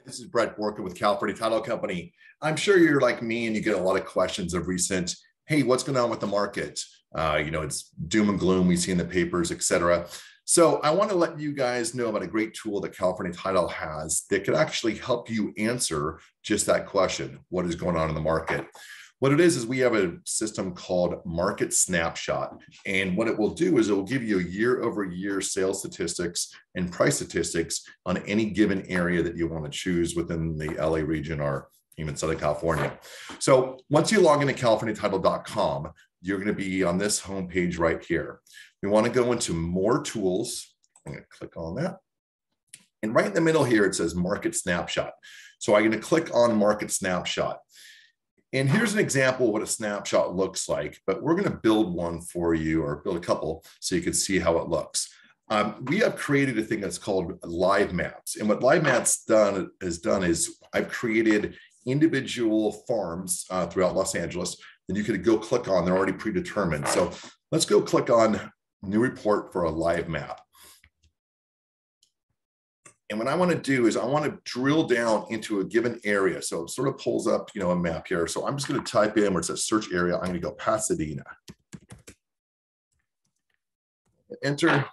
This is Brett working with California Title Company. I'm sure you're like me and you get a lot of questions of recent, hey, what's going on with the market? It's doom and gloom we see in the papers, et cetera. So I want to let you guys know about a great tool that California Title has that could actually help you answer just that question. What is going on in the market? What it is we have a system called Market Snapshot. And what it will do is it will give you a year-over-year sales statistics and price statistics on any given area that you want to choose within the LA region or even Southern California. So once you log into CaliforniaTitle.com, you're going to be on this homepage right here. We want to go into more tools. I'm going to click on that. And right in the middle here, it says Market Snapshot. So I'm going to click on Market Snapshot. And here's an example of what a snapshot looks like, but we're going to build one for you or build a couple so you can see how it looks. We have created a thing that's called live maps. And what live maps has done is I've created individual farms throughout Los Angeles that you could go click on. They're already predetermined. So let's go click on new report for a live map. And what I want to do is I want to drill down into a given area. So it sort of pulls up, a map here. So I'm just going to type in where it says search area. I'm going to go Pasadena. Enter.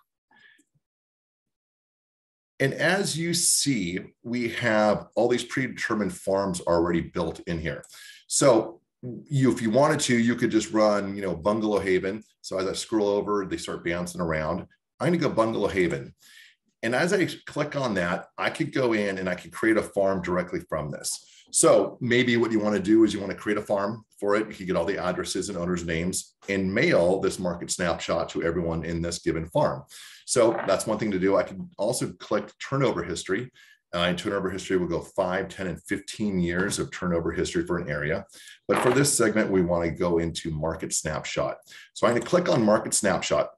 And as you see, we have all these predetermined farms already built in here. So if you wanted to, you could just run, Bungalow Haven. So as I scroll over, they start bouncing around. I'm going to go Bungalow Haven. And as I click on that, I could go in and I could create a farm directly from this. So maybe what you want to do is you want to create a farm for it. You can get all the addresses and owners' names and mail this market snapshot to everyone in this given farm. So that's one thing to do. I can also click turnover history. And turnover history will go 5, 10, and 15 years of turnover history for an area. But for this segment, we want to go into market snapshot. So I'm going to click on market snapshot.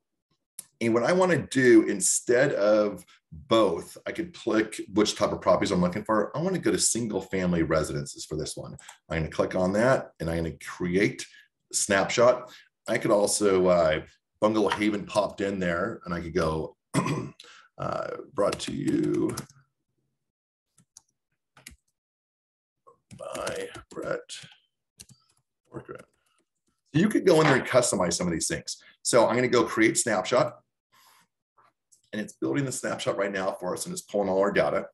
And what I want to do, instead of both, I could click which type of properties I'm looking for. I want to go to single family residences for this one. I'm going to click on that and I'm going to create a snapshot. I could also, Bungalow Haven popped in there and I could go, brought to you by Brett Worker. You could go in there and customize some of these things. So I'm going to go create snapshot. And it's building the snapshot right now for us and it's pulling all our data.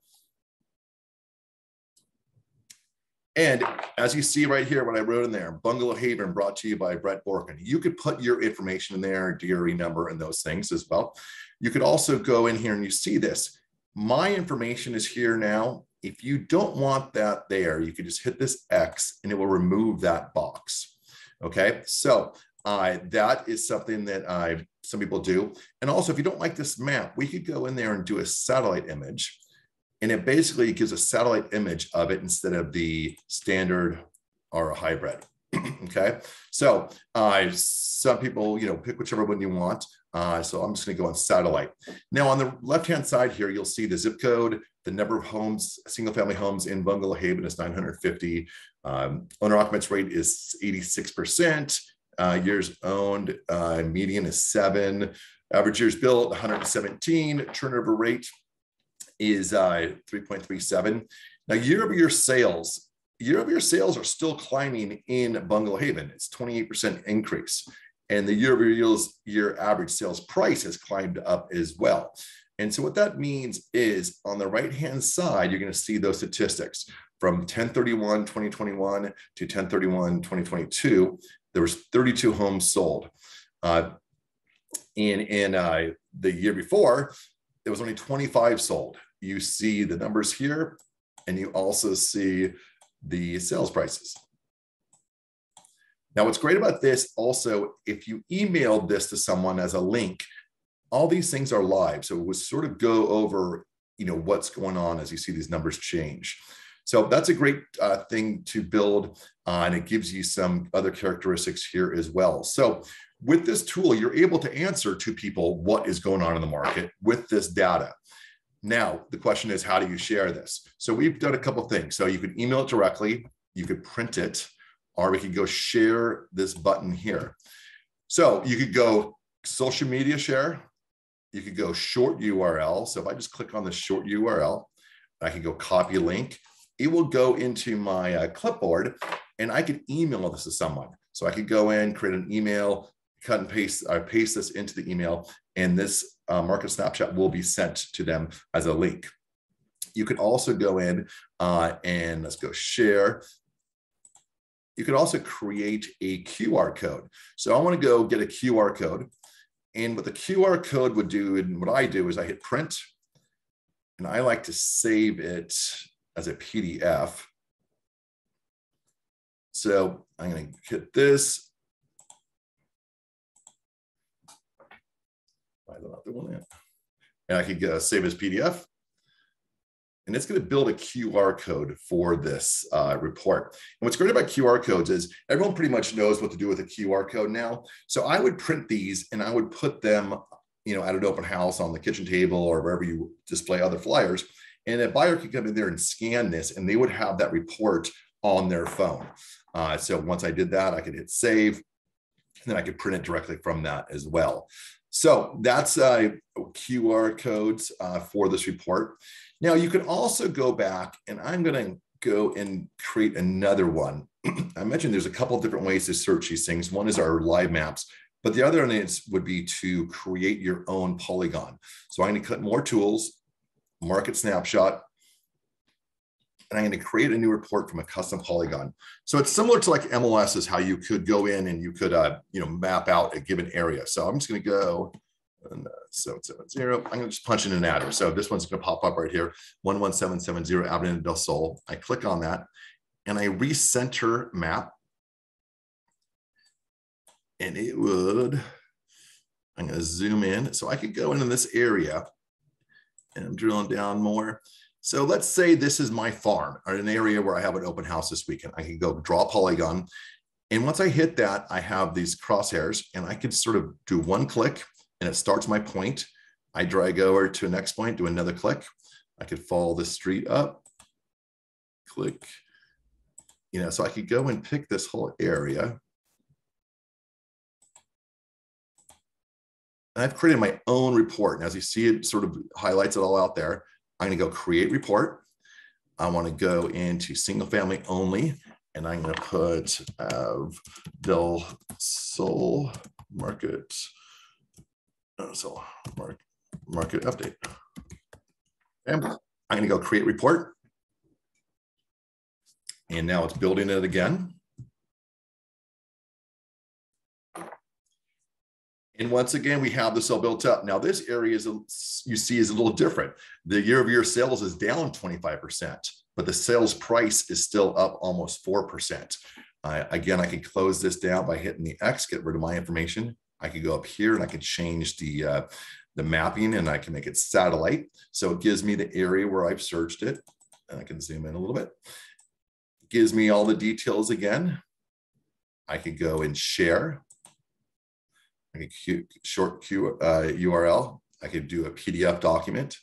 And as you see right here, what I wrote in there, Bungalow Haven brought to you by Brett Borkin. You could put your information in there, DRE number and those things as well. You could also go in here and you see this. My information is here now. If you don't want that there, you can just hit this X and it will remove that box. Okay, so that is something that some people do. And also, if you don't like this map, we could go in there and do a satellite image. And it basically gives a satellite image of it instead of the standard or a hybrid. Okay, so some people, pick whichever one you want. So I'm just going to go on satellite. Now, on the left-hand side here, you'll see the zip code, the number of homes, single-family homes in Bungalow Haven is 950. Owner-occupants rate is 86%. Years owned, median is 7. Average years built, 117. Turnover rate is 3.37. Now, year-over-year sales are still climbing in Bungalow Haven. It's 28% increase. And the year-over-year average sales price has climbed up as well. And so what that means is on the right-hand side, you're going to see those statistics from 10/31/2021 to 10/31/2022. There was 32 homes sold. In the year before, there was only 25 sold. You see the numbers here, and you also see the sales prices. Now, what's great about this also, if you emailed this to someone as a link, all these things are live. So it would sort of go over, what's going on as you see these numbers change. So that's a great thing to build, and it gives you some other characteristics here as well. So with this tool, you're able to answer to people what is going on in the market with this data. Now, the question is, how do you share this? So we've done a couple of things. So you could email it directly, you could print it, or we could go share this button here. So you could go social media share, you could go short URL. So if I just click on the short URL, I can go copy link. it will go into my clipboard, and I could email this to someone. So I could go in, create an email, cut and paste, paste this into the email, and this market snapshot will be sent to them as a link. You could also go in and let's go share. You could also create a QR code. So I want to go get a QR code. And what the QR code would do, and what I do is I hit print, and I like to save it as a PDF. So I'm going to hit this. And I could save as PDF. And it's going to build a QR code for this report. And what's great about QR codes is everyone pretty much knows what to do with a QR code now. So I would print these and I would put them, you know, at an open house on the kitchen table or wherever you display other flyers. And a buyer could come in there and scan this, and they would have that report on their phone. So once I did that, I could hit save, and then I could print it directly from that as well. So that's QR codes for this report. Now you can also go back, and I'm going to go and create another one. I mentioned there's a couple of different ways to search these things. One is our live maps, but the other one would be to create your own polygon. So I'm going to click more tools, market snapshot, and I'm going to create a new report from a custom polygon. So it's similar to like MLS is how you could go in and you could, you know, map out a given area. So I'm just going to go 770. I'm going to just punch in an address. So this one's going to pop up right here, 11770 Avenida del Sol. I click on that and I recenter map. And it would, I'm going to zoom in. So I could go into this area and I'm drilling down more. So let's say this is my farm or an area where I have an open house this weekend. I can go draw a polygon. And once I hit that, I have these crosshairs and I can sort of do one click and it starts my point. I drag over to the next point, do another click. I could follow the street up, click, you know, so I could go and pick this whole area. And I've created my own report. And as you see, it sort of highlights it all out there. I'm going to go create report. I want to go into single family only. And I'm going to put del Sol market, market update. And I'm going to go create report. And now it's building it again. And once again, we have this all built up. Now this area is, you see, is a little different. The year-over-year sales is down 25%, but the sales price is still up almost 4%. Again, I can close this down by hitting the X, get rid of my information. I could go up here and I can change the mapping and I can make it satellite. So it gives me the area where I've searched it. And I can zoom in a little bit. It gives me all the details again. I could go and share. I could short URL. I could do a PDF document.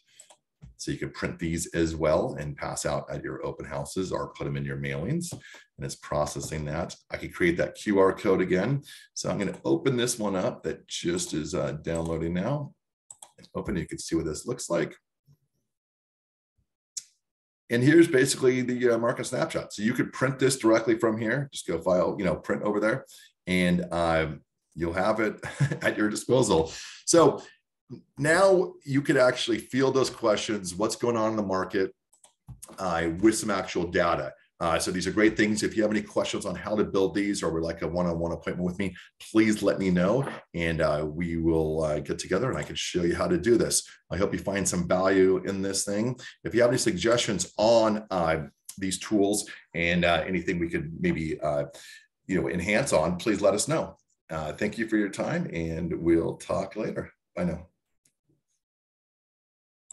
So you can print these as well and pass out at your open houses or put them in your mailings. And it's processing that. I could create that QR code again. So I'm going to open this one up that just is downloading now. Open, you can see what this looks like. And here's basically the market snapshot. So you could print this directly from here. Just go file, you know, print over there. And you'll have it at your disposal. So now you could actually field those questions, what's going on in the market with some actual data. So these are great things. If you have any questions on how to build these or would like a one-on-one appointment with me, please let me know and we will get together and I can show you how to do this. I hope you find some value in this thing. If you have any suggestions on these tools and anything we could maybe enhance on, please let us know. Thank you for your time and we'll talk later. Bye now.